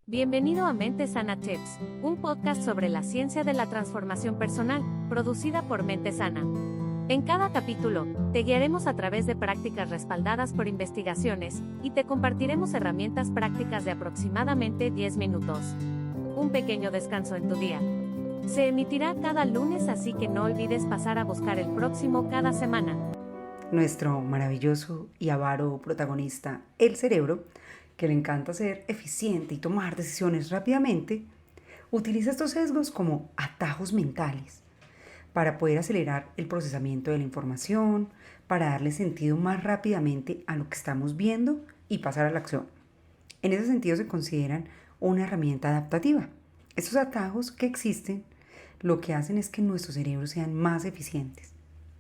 Bienvenido a Mente Sana Tips, un podcast sobre la ciencia de la transformación personal, producida por Mente Sana. En cada capítulo, te guiaremos a través de prácticas respaldadas por investigaciones, y te compartiremos herramientas prácticas de aproximadamente 10 minutos. Un pequeño descanso en tu día. Se emitirá cada lunes, así que no olvides pasar a buscar el próximo cada semana. Nuestro maravilloso y avaro protagonista, el cerebro, que le encanta ser eficiente y tomar decisiones rápidamente, utiliza estos sesgos como atajos mentales para poder acelerar el procesamiento de la información, para darle sentido más rápidamente a lo que estamos viendo y pasar a la acción. En ese sentido se consideran una herramienta adaptativa. Estos atajos que existen lo que hacen es que nuestros cerebros sean más eficientes.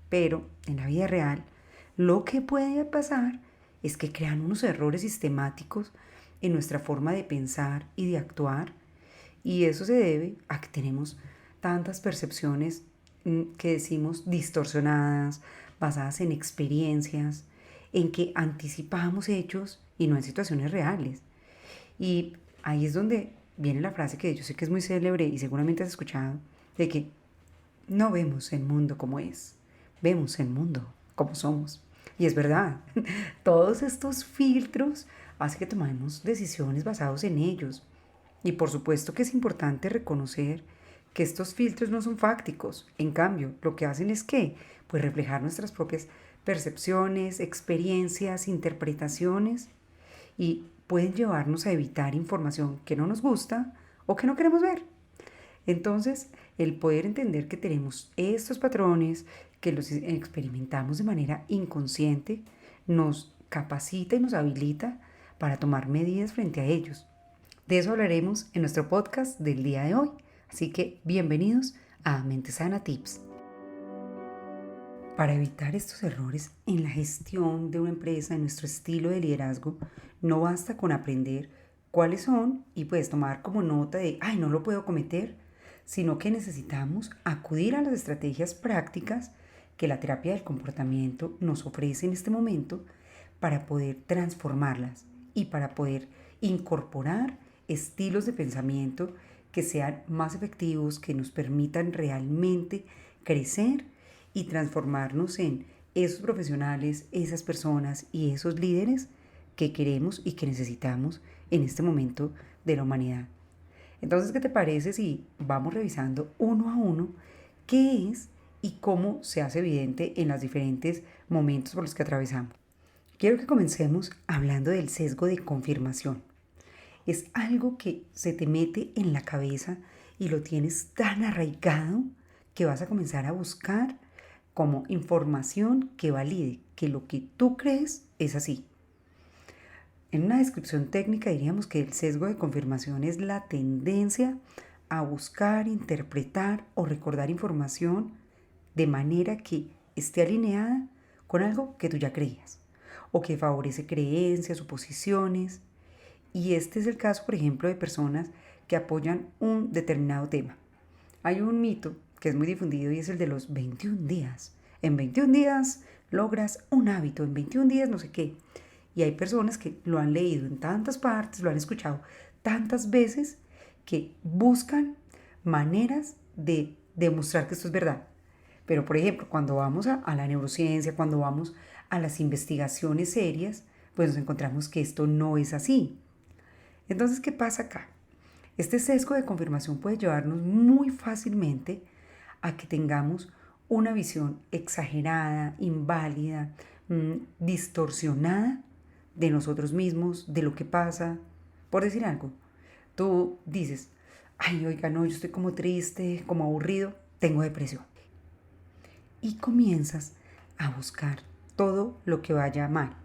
Pero en la vida real, lo que puede pasar es que crean unos errores sistemáticos en nuestra forma de pensar y de actuar, y eso se debe a que tenemos tantas percepciones que decimos distorsionadas, basadas en experiencias, en que anticipamos hechos y no en situaciones reales. Y ahí es donde viene la frase que yo sé que es muy célebre y seguramente has escuchado, de que no vemos el mundo como es, vemos el mundo como somos. Y es verdad, todos estos filtros hacen que tomemos decisiones basadas en ellos. Y por supuesto que es importante reconocer que estos filtros no son fácticos. En cambio, lo que hacen es que, pues reflejar nuestras propias percepciones, experiencias, interpretaciones y pueden llevarnos a evitar información que no nos gusta o que no queremos ver. Entonces, el poder entender que tenemos estos patrones, que los experimentamos de manera inconsciente, nos capacita y nos habilita para tomar medidas frente a ellos. De eso hablaremos en nuestro podcast del día de hoy. Así que bienvenidos a Mente Sana Tips. Para evitar estos errores en la gestión de una empresa, en nuestro estilo de liderazgo, no basta con aprender cuáles son y pues tomar como nota de, ay, no lo puedo cometer, sino que necesitamos acudir a las estrategias prácticas que la terapia del comportamiento nos ofrece en este momento para poder transformarlas y para poder incorporar estilos de pensamiento que sean más efectivos, que nos permitan realmente crecer y transformarnos en esos profesionales, esas personas y esos líderes que queremos y que necesitamos en este momento de la humanidad. Entonces, ¿qué te parece si vamos revisando uno a uno qué es y cómo se hace evidente en los diferentes momentos por los que atravesamos? Quiero que comencemos hablando del sesgo de confirmación. Es algo que se te mete en la cabeza y lo tienes tan arraigado que vas a comenzar a buscar como información que valide que lo que tú crees es así. En una descripción técnica diríamos que el sesgo de confirmación es la tendencia a buscar, interpretar o recordar información de manera que esté alineada con algo que tú ya creías o que favorece creencias o posiciones. Y este es el caso, por ejemplo, de personas que apoyan un determinado tema. Hay un mito que es muy difundido y es el de los 21 días. En 21 días logras un hábito, en 21 días no sé qué. Y hay personas que lo han leído en tantas partes, lo han escuchado tantas veces, que buscan maneras de demostrar que esto es verdad. Pero, por ejemplo, cuando vamos a la neurociencia, cuando vamos a las investigaciones serias, pues nos encontramos que esto no es así. Entonces, ¿qué pasa acá? Este sesgo de confirmación puede llevarnos muy fácilmente a que tengamos una visión exagerada, inválida, distorsionada de nosotros mismos, de lo que pasa. Por decir algo, tú dices, ay, oiga, no, yo estoy como triste, como aburrido, tengo depresión. Y comienzas a buscar todo lo que vaya mal.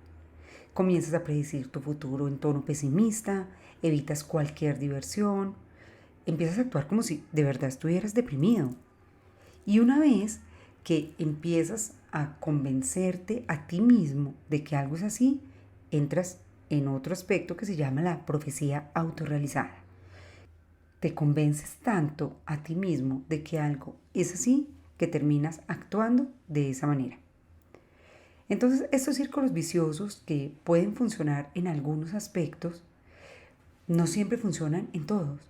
Comienzas a predecir tu futuro en tono pesimista, evitas cualquier diversión, empiezas a actuar como si de verdad estuvieras deprimido. Y una vez que empiezas a convencerte a ti mismo de que algo es así, entras en otro aspecto que se llama la profecía autorrealizada. Te convences tanto a ti mismo de que algo es así que terminas actuando de esa manera. Entonces, estos círculos viciosos que pueden funcionar en algunos aspectos no siempre funcionan en todos.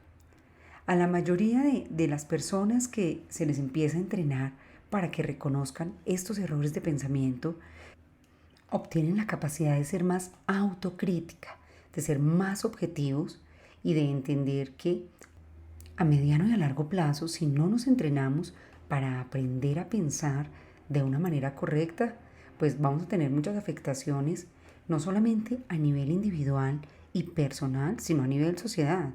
A la mayoría de las personas que se les empieza a entrenar para que reconozcan estos errores de pensamiento, obtienen la capacidad de ser más autocrítica, de ser más objetivos y de entender que a mediano y a largo plazo, si no nos entrenamos para aprender a pensar de una manera correcta, pues vamos a tener muchas afectaciones, no solamente a nivel individual y personal, sino a nivel sociedad.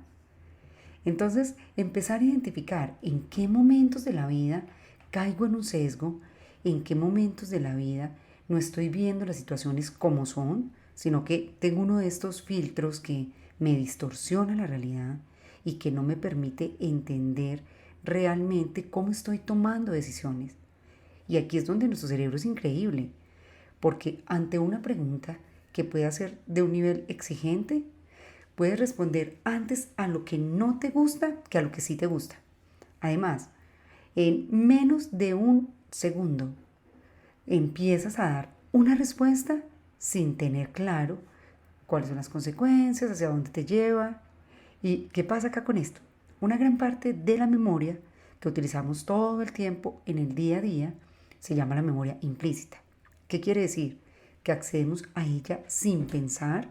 Entonces, empezar a identificar en qué momentos de la vida caigo en un sesgo, en qué momentos de la vida no estoy viendo las situaciones como son, sino que tengo uno de estos filtros que me distorsiona la realidad y que no me permite entender realmente cómo estoy tomando decisiones. Y aquí es donde nuestro cerebro es increíble, porque ante una pregunta que puede ser de un nivel exigente, puedes responder antes a lo que no te gusta que a lo que sí te gusta. Además, en menos de un segundo empiezas a dar una respuesta sin tener claro cuáles son las consecuencias, hacia dónde te lleva. ¿Y qué pasa acá con esto? Una gran parte de la memoria que utilizamos todo el tiempo en el día a día se llama la memoria implícita. ¿Qué quiere decir? Que accedemos a ella sin pensar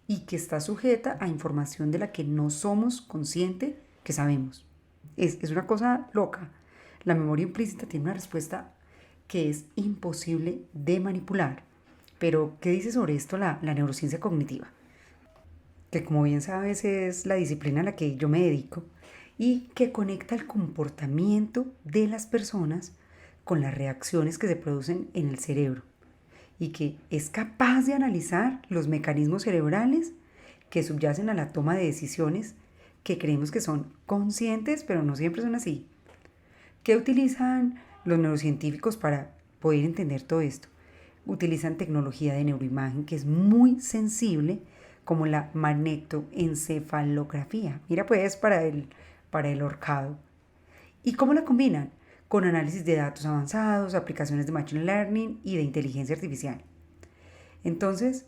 y que está sujeta a información de la que no somos conscientes que sabemos. Es una cosa loca. La memoria implícita tiene una respuesta que es imposible de manipular. Pero, ¿qué dice sobre esto la neurociencia cognitiva? Que como bien sabes es la disciplina a la que yo me dedico y que conecta el comportamiento de las personas con las reacciones que se producen en el cerebro y que es capaz de analizar los mecanismos cerebrales que subyacen a la toma de decisiones que creemos que son conscientes, pero no siempre son así. ¿Qué utilizan los neurocientíficos para poder entender todo esto? Utilizan tecnología de neuroimagen que es muy sensible, como la magnetoencefalografía. Mira pues para el ahorcado. ¿Y cómo la combinan? Con análisis de datos avanzados, aplicaciones de Machine Learning y de inteligencia artificial. Entonces,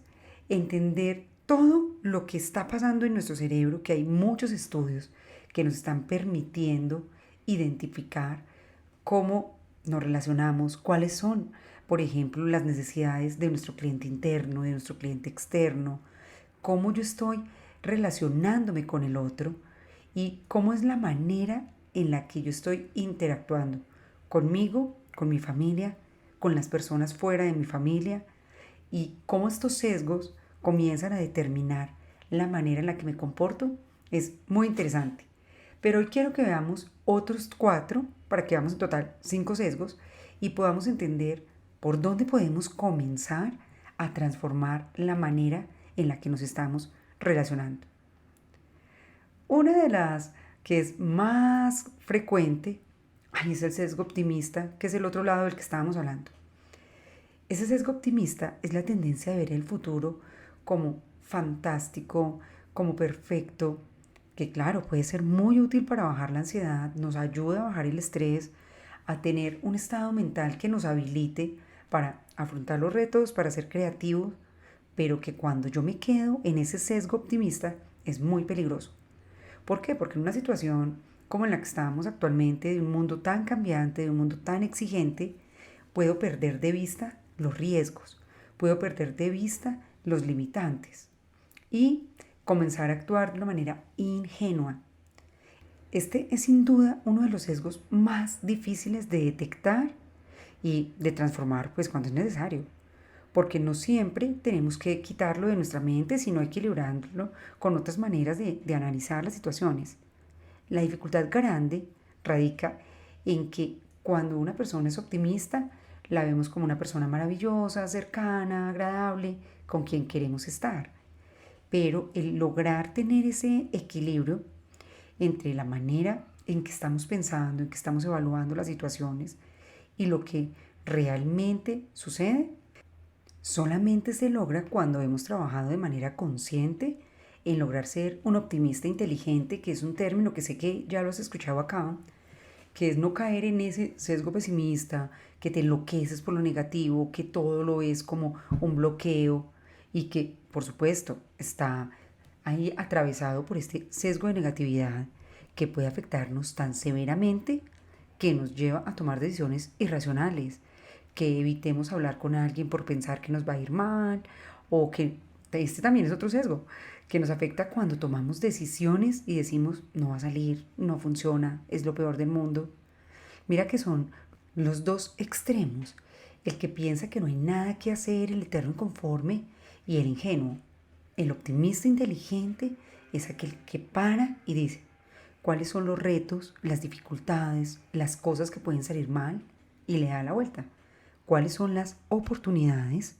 entender todo lo que está pasando en nuestro cerebro, que hay muchos estudios que nos están permitiendo identificar cómo nos relacionamos, cuáles son, por ejemplo, las necesidades de nuestro cliente interno, de nuestro cliente externo, cómo yo estoy relacionándome con el otro y cómo es la manera en la que yo estoy interactuando conmigo, con mi familia, con las personas fuera de mi familia y cómo estos sesgos comienzan a determinar la manera en la que me comporto. Es muy interesante. Pero hoy quiero que veamos otros 4 para que veamos en total 5 sesgos y podamos entender por dónde podemos comenzar a transformar la manera en la que nos estamos relacionando. Una de las que es más frecuente es el sesgo optimista, que es el otro lado del que estábamos hablando. Ese sesgo optimista es la tendencia de ver el futuro como fantástico, como perfecto, que claro, puede ser muy útil para bajar la ansiedad, nos ayuda a bajar el estrés, a tener un estado mental que nos habilite para afrontar los retos, para ser creativos, pero que cuando yo me quedo en ese sesgo optimista es muy peligroso. ¿Por qué? Porque en una situación como en la que estamos actualmente, de un mundo tan cambiante, de un mundo tan exigente, puedo perder de vista los riesgos, puedo perder de vista los limitantes y comenzar a actuar de una manera ingenua. Este es sin duda uno de los sesgos más difíciles de detectar y de transformar pues cuando es necesario, porque no siempre tenemos que quitarlo de nuestra mente, sino equilibrándolo con otras maneras de analizar las situaciones. La dificultad grande radica en que cuando una persona es optimista, la vemos como una persona maravillosa, cercana, agradable, con quien queremos estar. Pero el lograr tener ese equilibrio entre la manera en que estamos pensando, en que estamos evaluando las situaciones y lo que realmente sucede, solamente se logra cuando hemos trabajado de manera consciente en lograr ser un optimista inteligente, que es un término que sé que ya lo has escuchado acá, que es no caer en ese sesgo pesimista, que te enloqueces por lo negativo, que todo lo ves como un bloqueo y que, por supuesto, está ahí atravesado por este sesgo de negatividad que puede afectarnos tan severamente que nos lleva a tomar decisiones irracionales, que evitemos hablar con alguien por pensar que nos va a ir mal, o que este también es otro sesgo, que nos afecta cuando tomamos decisiones y decimos no va a salir, no funciona, es lo peor del mundo. Mira que son los dos extremos, el que piensa que no hay nada que hacer, el eterno inconforme, y el ingenuo. El optimista inteligente es aquel que para y dice cuáles son los retos, las dificultades, las cosas que pueden salir mal y le da la vuelta. Cuáles son las oportunidades,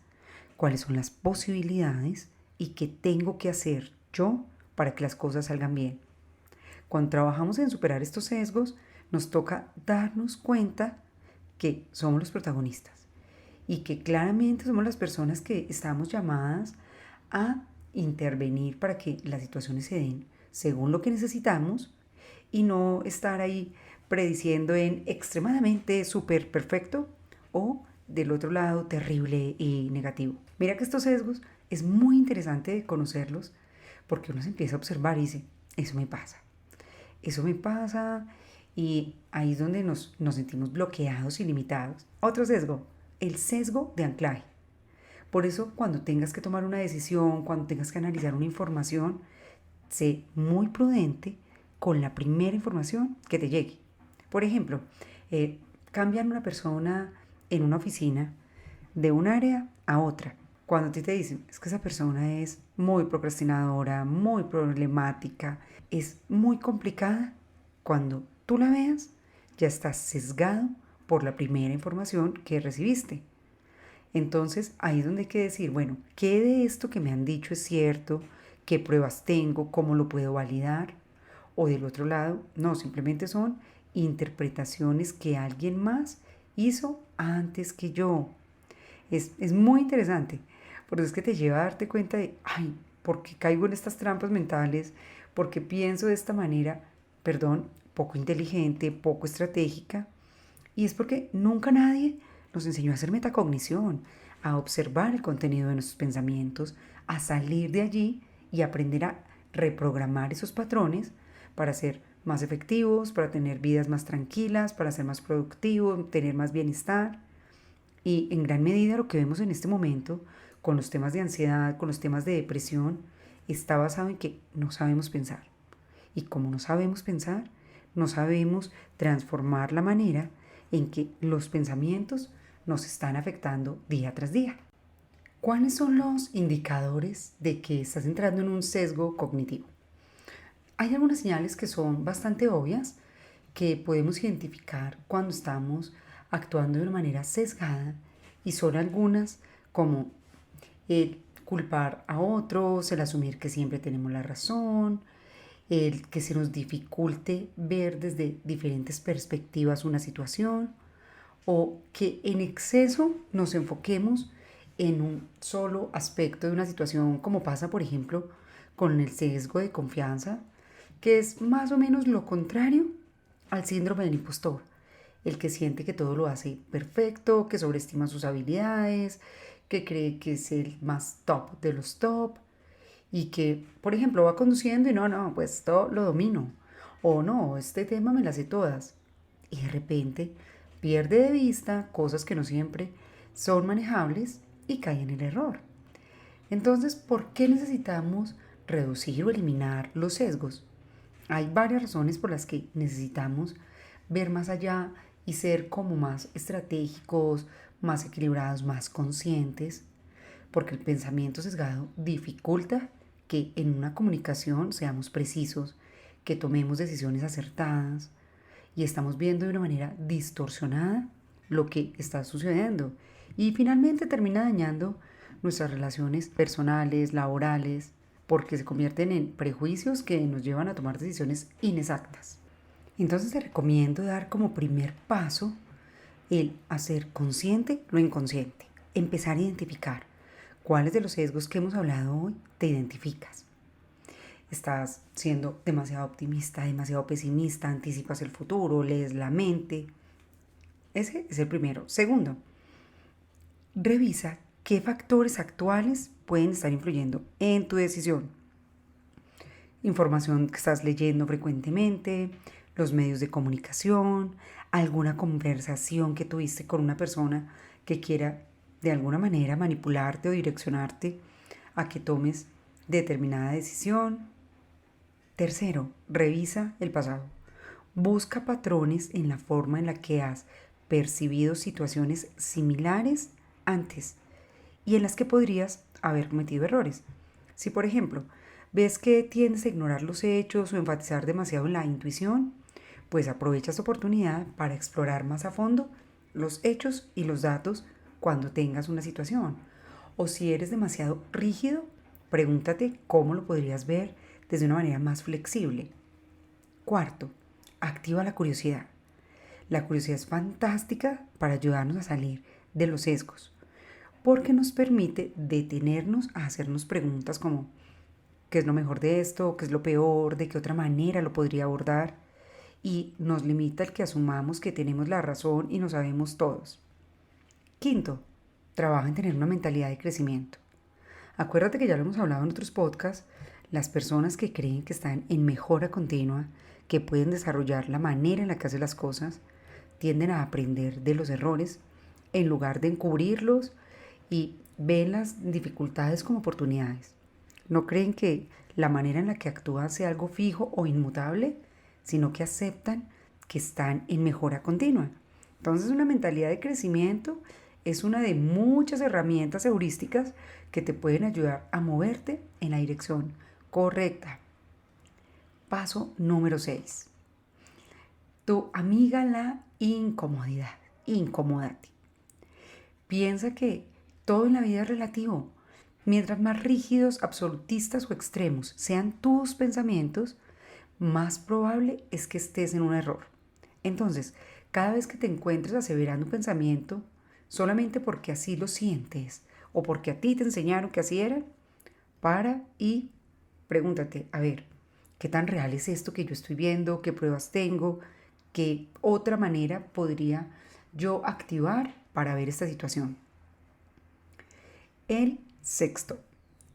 cuáles son las posibilidades y qué tengo que hacer yo para que las cosas salgan bien. Cuando trabajamos en superar estos sesgos, nos toca darnos cuenta que somos los protagonistas y que claramente somos las personas que estamos llamadas a intervenir para que las situaciones se den según lo que necesitamos y no estar ahí prediciendo en extremadamente súper perfecto o del otro lado terrible y negativo. Mira que estos sesgos es muy interesante conocerlos porque uno se empieza a observar y dice, eso me pasa y ahí es donde nos sentimos bloqueados y limitados. Otro sesgo, el sesgo de anclaje. Por eso cuando tengas que tomar una decisión, cuando tengas que analizar una información, sé muy prudente con la primera información que te llegue. Por ejemplo, cambian una persona en una oficina de un área a otra. Cuando a ti te dicen, es que esa persona es muy procrastinadora, muy problemática, es muy complicada, cuando tú la veas, ya estás sesgado por la primera información que recibiste. Entonces ahí es donde hay que decir, bueno, ¿qué de esto que me han dicho es cierto? ¿Qué pruebas tengo? ¿Cómo lo puedo validar? O del otro lado, no, simplemente son interpretaciones que alguien más hizo antes que yo. Es muy interesante, porque es que te lleva a darte cuenta de, ay, ¿por qué caigo en estas trampas mentales? ¿Por qué pienso de esta manera, perdón, poco inteligente, poco estratégica? Y es porque nunca nadie nos enseñó a hacer metacognición, a observar el contenido de nuestros pensamientos, a salir de allí y aprender a reprogramar esos patrones para ser más efectivos, para tener vidas más tranquilas, para ser más productivos, tener más bienestar. Y en gran medida lo que vemos en este momento con los temas de ansiedad, con los temas de depresión, está basado en que no sabemos pensar. Y como no sabemos pensar, no sabemos transformar la manera en que los pensamientos nos están afectando día tras día. ¿Cuáles son los indicadores de que estás entrando en un sesgo cognitivo? Hay algunas señales que son bastante obvias que podemos identificar cuando estamos actuando de una manera sesgada y son algunas como el culpar a otros, el asumir que siempre tenemos la razón, el que se nos dificulte ver desde diferentes perspectivas una situación o que en exceso nos enfoquemos en un solo aspecto de una situación, como pasa por ejemplo con el sesgo de confianza, que es más o menos lo contrario al síndrome del impostor, el que siente que todo lo hace perfecto, que sobreestima sus habilidades, que cree que es el más top de los top y que, por ejemplo, va conduciendo y no, pues todo lo domino, o no, este tema me las sé todas, y de repente pierde de vista cosas que no siempre son manejables y cae en el error. Entonces, ¿por qué necesitamos reducir o eliminar los sesgos? Hay varias razones por las que necesitamos ver más allá y ser como más estratégicos, más equilibrados, más conscientes, porque el pensamiento sesgado dificulta que en una comunicación seamos precisos, que tomemos decisiones acertadas y estamos viendo de una manera distorsionada lo que está sucediendo y finalmente termina dañando nuestras relaciones personales, laborales, porque se convierten en prejuicios que nos llevan a tomar decisiones inexactas. Entonces te recomiendo dar como primer paso el hacer consciente lo inconsciente, empezar a identificar cuáles de los sesgos que hemos hablado hoy te identificas. Estás siendo demasiado optimista, demasiado pesimista, anticipas el futuro, lees la mente. Ese es el primero. Segundo, revisa qué factores actuales pueden estar influyendo en tu decisión. información que estás leyendo frecuentemente, los medios de comunicación, alguna conversación que tuviste con una persona que quiera de alguna manera manipularte o direccionarte a que tomes determinada decisión. Tercero, revisa el pasado. Busca patrones en la forma en la que has percibido situaciones similares antes y en las que podrías haber cometido errores. Si, por ejemplo, ves que tiendes a ignorar los hechos o enfatizar demasiado en la intuición, pues aprovecha esta oportunidad para explorar más a fondo los hechos y los datos cuando tengas una situación. O si eres demasiado rígido, pregúntate cómo lo podrías ver desde una manera más flexible. Cuarto, activa la curiosidad. La curiosidad es fantástica para ayudarnos a salir de los sesgos, porque nos permite detenernos a hacernos preguntas como ¿qué es lo mejor de esto? ¿Qué es lo peor? ¿De qué otra manera lo podría abordar? Y nos limita el que asumamos que tenemos la razón y no sabemos todos. Quinto, trabaja en tener una mentalidad de crecimiento. Acuérdate que ya lo hemos hablado en otros podcasts, las personas que creen que están en mejora continua, que pueden desarrollar la manera en la que hacen las cosas, tienden a aprender de los errores en lugar de encubrirlos y ven las dificultades como oportunidades. No creen que la manera en la que actúan sea algo fijo o inmutable, sino que aceptan que están en mejora continua. Entonces, una mentalidad de crecimiento es una de muchas herramientas heurísticas que te pueden ayudar a moverte en la dirección correcta. Paso número 6. Tu amiga la incomodidad. Incomódate. Piensa que todo en la vida es relativo. Mientras más rígidos, absolutistas o extremos sean tus pensamientos, más probable es que estés en un error. Entonces, cada vez que te encuentres aseverando un pensamiento, solamente porque así lo sientes o porque a ti te enseñaron que así era, para y pregúntate, a ver, ¿qué tan real es esto que yo estoy viendo? ¿Qué pruebas tengo? ¿Qué otra manera podría yo activar para ver esta situación? El sexto,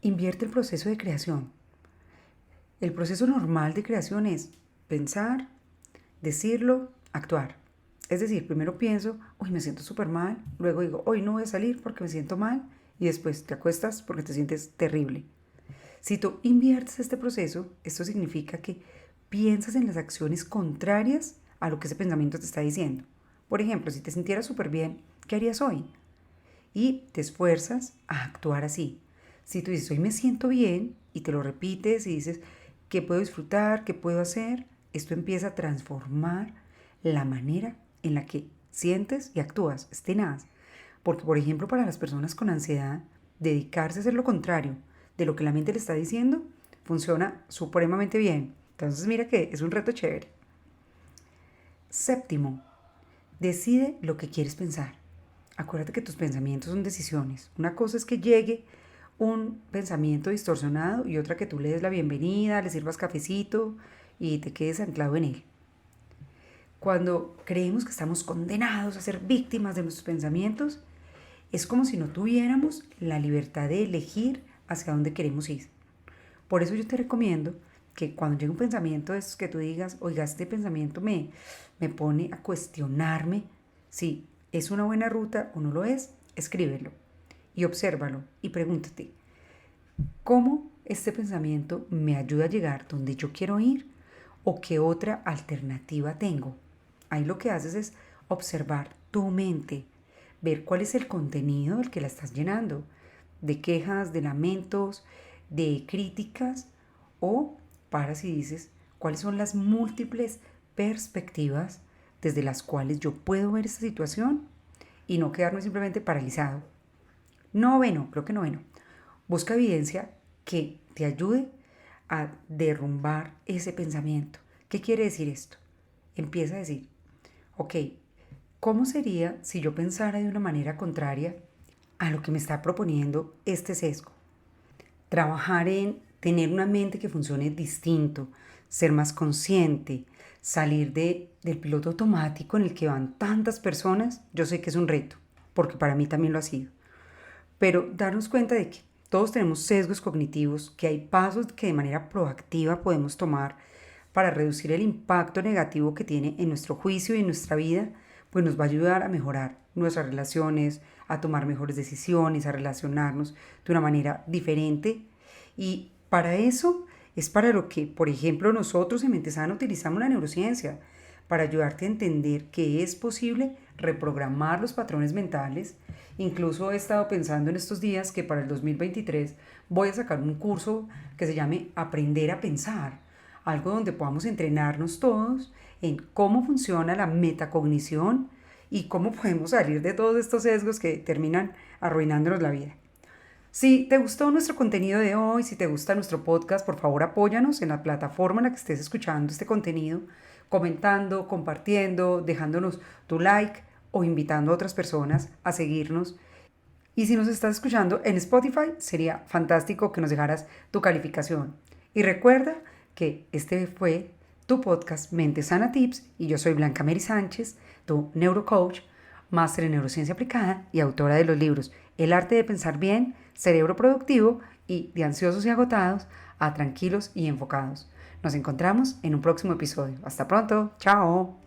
invierte el proceso de creación. El proceso normal de creación es pensar, decirlo, actuar. Es decir, primero pienso, hoy me siento súper mal, luego digo, hoy no voy a salir porque me siento mal, y después te acuestas porque te sientes terrible. Si tú inviertes este proceso, esto significa que piensas en las acciones contrarias a lo que ese pensamiento te está diciendo. Por ejemplo, si te sintieras súper bien, ¿qué harías hoy? Y te esfuerzas a actuar así. Si tú dices, hoy me siento bien, y te lo repites y dices, ¿qué puedo disfrutar? ¿Qué puedo hacer? Esto empieza a transformar la manera en la que sientes y actúas. Es tenaz. Porque, por ejemplo, para las personas con ansiedad, dedicarse a hacer lo contrario de lo que la mente le está diciendo funciona supremamente bien. Entonces, mira que es un reto chévere. Séptimo, decide lo que quieres pensar. Acuérdate que tus pensamientos son decisiones. Una cosa es que llegue un pensamiento distorsionado y otra que tú le des la bienvenida, le sirvas cafecito y te quedes anclado en él. Cuando creemos que estamos condenados a ser víctimas de nuestros pensamientos, es como si no tuviéramos la libertad de elegir hacia dónde queremos ir. Por eso yo te recomiendo que cuando llegue un pensamiento de esos que tú digas, oiga, este pensamiento me pone a cuestionarme si es una buena ruta o no lo es, escríbelo y obsérvalo y pregúntate, ¿cómo este pensamiento me ayuda a llegar donde yo quiero ir o qué otra alternativa tengo? Ahí lo que haces es observar tu mente, ver cuál es el contenido del que la estás llenando, de quejas, de lamentos, de críticas, o paras y dices cuáles son las múltiples perspectivas desde las cuales yo puedo ver esta situación y no quedarme simplemente paralizado. Noveno, creo que noveno, busca evidencia que te ayude a derrumbar ese pensamiento. ¿Qué quiere decir esto? Empieza a decir, ok, ¿cómo sería si yo pensara de una manera contraria a lo que me está proponiendo este sesgo? Trabajar en tener una mente que funcione distinto, ser más consciente, salir del piloto automático en el que van tantas personas, yo sé que es un reto, porque para mí también lo ha sido. Pero darnos cuenta de que Todos tenemos sesgos cognitivos, que hay pasos que de manera proactiva podemos tomar para reducir el impacto negativo que tiene en nuestro juicio y en nuestra vida, pues nos va a ayudar a mejorar nuestras relaciones, a tomar mejores decisiones, a relacionarnos de una manera diferente. Y para eso es para lo que, por ejemplo, nosotros en Mente Sana utilizamos la neurociencia, para ayudarte a entender que es posible reprogramar los patrones mentales. Incluso he estado pensando en estos días que para el 2023 voy a sacar un curso que se llame Aprender a Pensar, algo donde podamos entrenarnos todos en cómo funciona la metacognición y cómo podemos salir de todos estos sesgos que terminan arruinándonos la vida. Si te gustó nuestro contenido de hoy, si te gusta nuestro podcast, por favor apóyanos en la plataforma en la que estés escuchando este contenido, comentando, compartiendo, dejándonos tu like o invitando a otras personas a seguirnos. Y si nos estás escuchando en Spotify, sería fantástico que nos dejaras tu calificación. Y recuerda que este fue tu podcast Mente Sana Tips y yo soy Blanca Mary Sánchez, tu neurocoach, máster en neurociencia aplicada y autora de los libros El arte de pensar bien, Cerebro productivo y De ansiosos y agotados a tranquilos y enfocados. Nos encontramos en un próximo episodio. Hasta pronto. Chao.